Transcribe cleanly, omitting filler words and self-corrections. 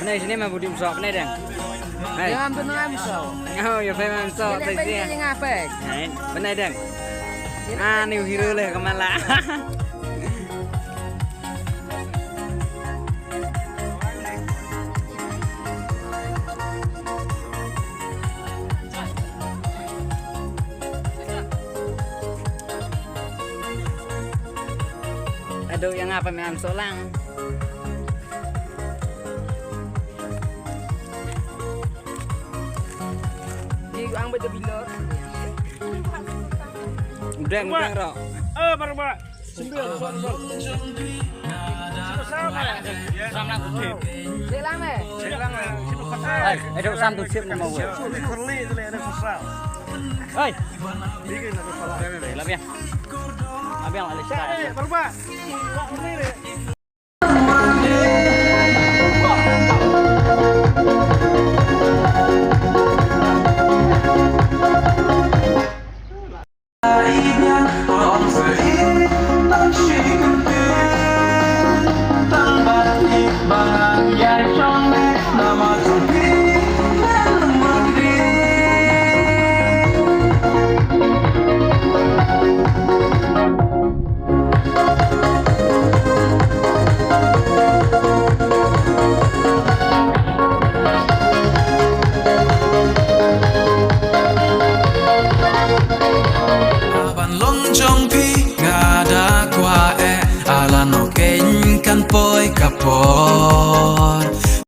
Này sini mah budi musok nih deng. Hai. Jangan benar musok. Oh ya fai musok tadi ya. Ini ngapek. Hai, benar deng. Ah, new hero lah kemana? Aduh, yang apa memang solang. Ang betul bila. Udang rok. Baru Pak. 9 Sama kutip. Silang eh. Silang sibuk pasal. Aduh, sam tu sip nama gue. Kurli itu ada pasal. Hei, Bikin ada pasal. lebih ya. Abang ada Baru Pak. Pak ini deh. Ala no keny kan poi kapor